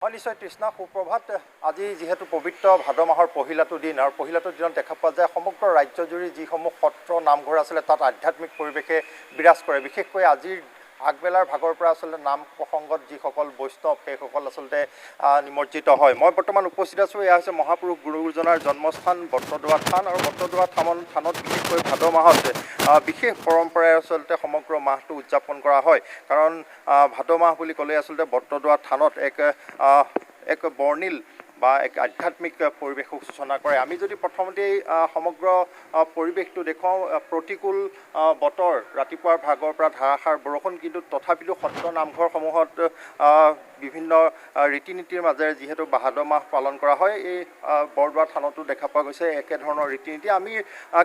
নিশ্চয় তৃষ্ণা সুপ্ৰভাত। আজি যেহেতু পবিত্ৰ ভাদ মাহৰ পহিলাটো দিন আৰু পহিলাটো দিনত দেখা পোৱা যায় সমগ্ৰ ৰাজ্যজুৰি যিসমূহ সত্ৰ নামঘৰ আছিলে তাত আধ্যাত্মিক পৰিৱেশে বিৰাজ কৰে। বিশেষকৈ আজিৰ আগবেলাৰ ভাগৰ পৰা আচলতে নাম প্ৰসংগত যিসকল বৈষ্ণৱ সেইসকল আচলতে নিমজ্জিত হয়। মই বৰ্তমান উপস্থিত আছোঁ, এয়া হৈছে মহাপুৰুষ গুৰুজনাৰ জন্মস্থান বটদ্ৰৱা থান আৰু বটদ্ৰৱা থানত বিশেষকৈ ভাদ মাহত বিশেষ পৰম্পৰাৰে আচলতে সমগ্ৰ মাহটো উদযাপন কৰা হয়। কাৰণ ভাদ মাহ বুলি ক'লে আচলতে বটদ্ৰৱা থানত এক বৰ্ণিল বা এক আধ্যাত্মিক পৰিৱেশক সূচনা কৰে। আমি যদি প্ৰথমতেই সমগ্ৰ পৰিৱেশটো দেখুৱাওঁ, প্ৰতিকূল বতৰ, ৰাতিপুৱাৰ ভাগৰ পৰা ধাৰাসাৰ বৰষুণ, কিন্তু তথাপিতো সত্ৰ নামঘৰসমূহত বিভিন্ন ৰীতি নীতিৰ মাজেৰে যিহেতু ভাদ মাহ পালন কৰা হয়, এই বৰদোৱা থানতো দেখা পোৱা গৈছে একেধৰণৰ ৰীতি নীতি। আমি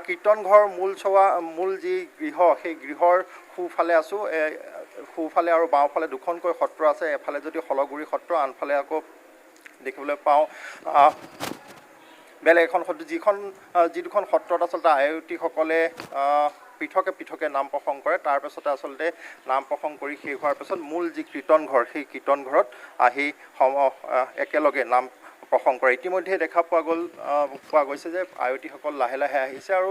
কীৰ্তনঘৰ মূল যি গৃহ, সেই গৃহৰ সোঁফালে আছোঁ। সোঁফালে আৰু বাওঁফালে দুখনকৈ সত্ৰ আছে। এফালে যদি শলগুৰি সত্ৰ, আনফালে আকৌ দেখিবলৈ পাওঁ বেলেগ এখন সত্ৰ, যি দুখন সত্ৰত আচলতে আয়তীসকলে পৃথকে নাম প্ৰসংগ কৰে। তাৰপাছতে আচলতে নাম প্ৰসংগ কৰি শেষ হোৱাৰ পাছত মূল যি কীৰ্তনঘৰ, সেই কীৰ্তনঘৰত আহি একেলগে নাম প্ৰসংগ কৰে। ইতিমধ্যে দেখা পোৱা গৈছে যে আয়তীসকল লাহে লাহে আহিছে আৰু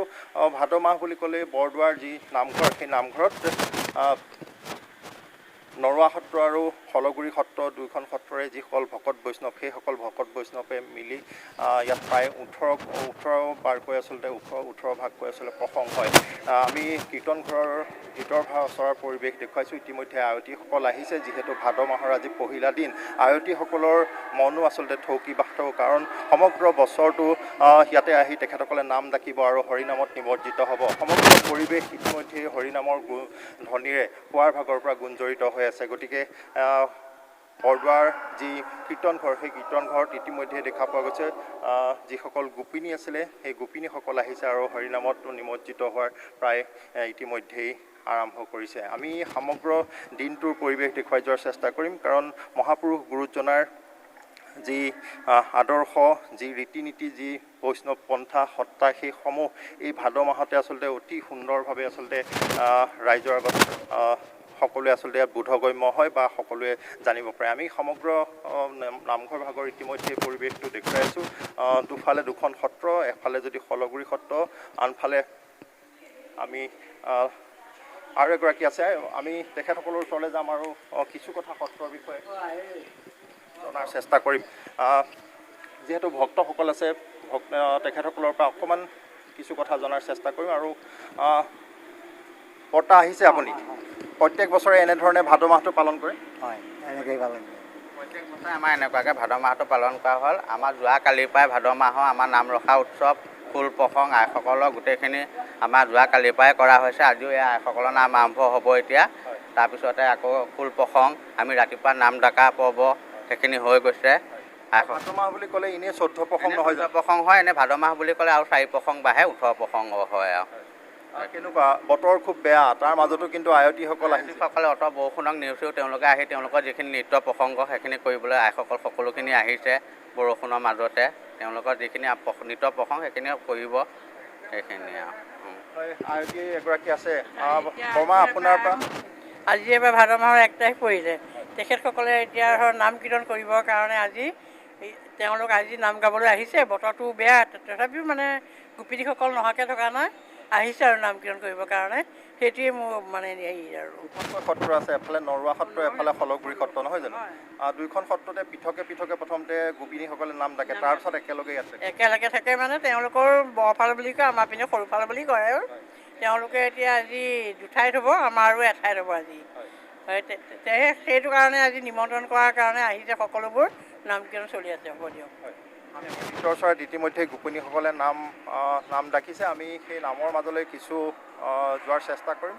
ভাদ মাহ বুলি ক'লে বৰদোৱাৰ যি নামঘৰ, সেই নামঘৰত নৰোৱা সত্ৰ আৰু শলগুৰি সত্ৰ, দুয়োখন সত্ৰৰে যিসকল ভকত বৈষ্ণৱ, সেইসকল ভকত বৈষ্ণৱে মিলি ইয়াত প্ৰায় 18 বাৰকৈ আচলতে 18 ভাগকৈ আচলতে প্ৰসংগ হয়। আমি কীৰ্তনঘৰৰ ভিতৰ ওচৰৰ পৰিৱেশ দেখুৱাইছোঁ। ইতিমধ্যে আয়তীসকল আহিছে। যিহেতু ভাদ মাহৰ আজি পহিলা দিন, আয়তীসকলৰ মনো আচলতে থৌকিবাথৌ, কাৰণ সমগ্ৰ বছৰটো ইয়াতে আহি তেখেতসকলে নাম ডাকিব আৰু হৰিনামত নিমজ্জিত হ'ব। সমগ্ৰ পৰিৱেশ ইতিমধ্যে হৰিনামৰ ধ্বনিৰে পুৱাৰ ভাগৰ পৰা গুঞ্জৰিত হৈ আছে। গতিকে বৰদোৱাৰ যি কীৰ্তনঘৰ, সেই কীৰ্তনঘৰত ইতিমধ্যে দেখা পোৱা গৈছে যিসকল গোপিনী আছিলে, সেই গোপিনীসকল আহিছে আৰু হৰিনামত নিমজ্জিত হোৱাৰ প্ৰায় ইতিমধ্যেই আৰম্ভ কৰিছে। আমি সমগ্ৰ দিনটোৰ পৰিৱেশ দেখুৱাই যোৱাৰ চেষ্টা কৰিম, কাৰণ মহাপুৰুষ গুৰুজনাৰ যি আদৰ্শ, যি ৰীতি নীতি, যি বৈষ্ণৱ পন্থা সত্তা, সেইসমূহ এই ভাদ মাহতে আচলতে অতি সুন্দৰভাৱে আচলতে ৰাইজৰ আগত সকলোৱে আচলতে ইয়াত বোধগম্য হয় বা সকলোৱে জানিব পাৰে। আমি সমগ্ৰ নামঘৰ ভাগৰ ইতিমধ্যে পৰিৱেশটো দেখুৱাই আছোঁ। দুফালে দুখন সত্ৰ, এফালে যদি শলগুৰি সত্ৰ, আনফালে আমি আৰু এগৰাকী আছে। আমি তেখেতসকলৰ ওচৰলৈ যাম আৰু কিছু কথা সত্ৰৰ বিষয়ে জনাৰ চেষ্টা কৰিম। যিহেতু ভক্তসকল আছে, তেখেতসকলৰ পৰা অকণমান কিছু কথা জনাৰ চেষ্টা কৰিম। আৰু বৰ্তা আহিছে আপুনি? প্ৰত্যেক বছৰে এনেধৰণে ভাদ মাহটো পালন কৰে? হয়, এনেকৈয়ে পালন কৰে। প্ৰত্যেক বছৰে আমাৰ এনেকুৱাকৈ ভাদ মাহটো পালন কৰা হ'ল। আমাৰ যোৱাকালিৰ পৰাই ভাদ মাহৰ আমাৰ নাম ৰখা উৎসৱ, খোল প্ৰসংগ, আইসকলৰ গোটেইখিনি আমাৰ যোৱাকালিৰ পৰাই কৰা হৈছে। আজিও এই আইসকলৰ নাম আৰম্ভ হ'ব এতিয়া। তাৰপিছতে আকৌ খোল প্ৰসংগ, আমি ৰাতিপুৱা নাম ডাকা পৰ্ব, সেইখিনি হৈ গৈছে। ভাদ মাহ বুলি ক'লে এনেই 14 প্ৰসংগ নহয় জানো? 14 প্ৰসংগ হয়। এনেই ভাদ মাহ বুলি ক'লে আৰু 4 প্ৰসংগ বাঢ়ে, 18 প্ৰসংগ হয়। আৰু কেনেকুৱা বতৰ খুব বেয়া, তাৰ মাজতো কিন্তু আয়তীসকল আহিছে। আয়তীসকলে অত বৰষুণক নেওচিও তেওঁলোকে আহি তেওঁলোকৰ যিখিনি নৃত্য প্ৰসংগ সেইখিনি কৰিবলৈ আইসকল সকলোখিনি আহিছে। বৰষুণৰ মাজতে তেওঁলোকৰ যিখিনি নৃত্য প্ৰসংগ সেইখিনি কৰিব, সেইখিনি আৰু আয়তী এগৰাকী আছে। বৰমা, আপোনাৰ পৰা আজি এবাৰ ভাদ মাহৰ 1 তাৰিখ পৰিলে। তেখেতসকলে এতিয়া নাম কীৰ্তন কৰিবৰ কাৰণে তেওঁলোক আজি নাম গাবলৈ আহিছে। বতৰটো বেয়া, তথাপিও মানে গোপিনীসকল নহাকৈ থকা নাই, আহিছে আৰু নাম কীৰ্তন কৰিবৰ কাৰণে। সেইটোৱে মোৰ মানে হেৰি আৰু দুখনকৈ সত্ৰ আছে, এফালে নৰোৱা সত্ৰ, এফালে শলগুৰি সত্ৰ, নহয় জানো? দুইখন সত্ৰতে পৃথকে প্ৰথমতে গোপিনীসকলে নাম ডাকে, তাৰপিছত একেলগে থাকে। মানে তেওঁলোকৰ বৰফাল বুলি কয়, আমাৰ পিনে সৰুফাল বুলি কয়। আৰু তেওঁলোকে এতিয়া আজি দুঠাইত হ'ব, আমাৰো এঠাইত হ'ব আজি। সেইটো কাৰণে আজি নিমন্ত্ৰণ কৰাৰ কাৰণে আহিছে সকলোবোৰ। নাম কীৰ্তন চলি আছে। হ'ব দিয়ক। ভিতৰ চৰাইত ইতিমধ্যে গোপিনীসকলে নাম ডাকিছে। আমি সেই নামৰ মাজলৈ কিছু যোৱাৰ চেষ্টা কৰিম।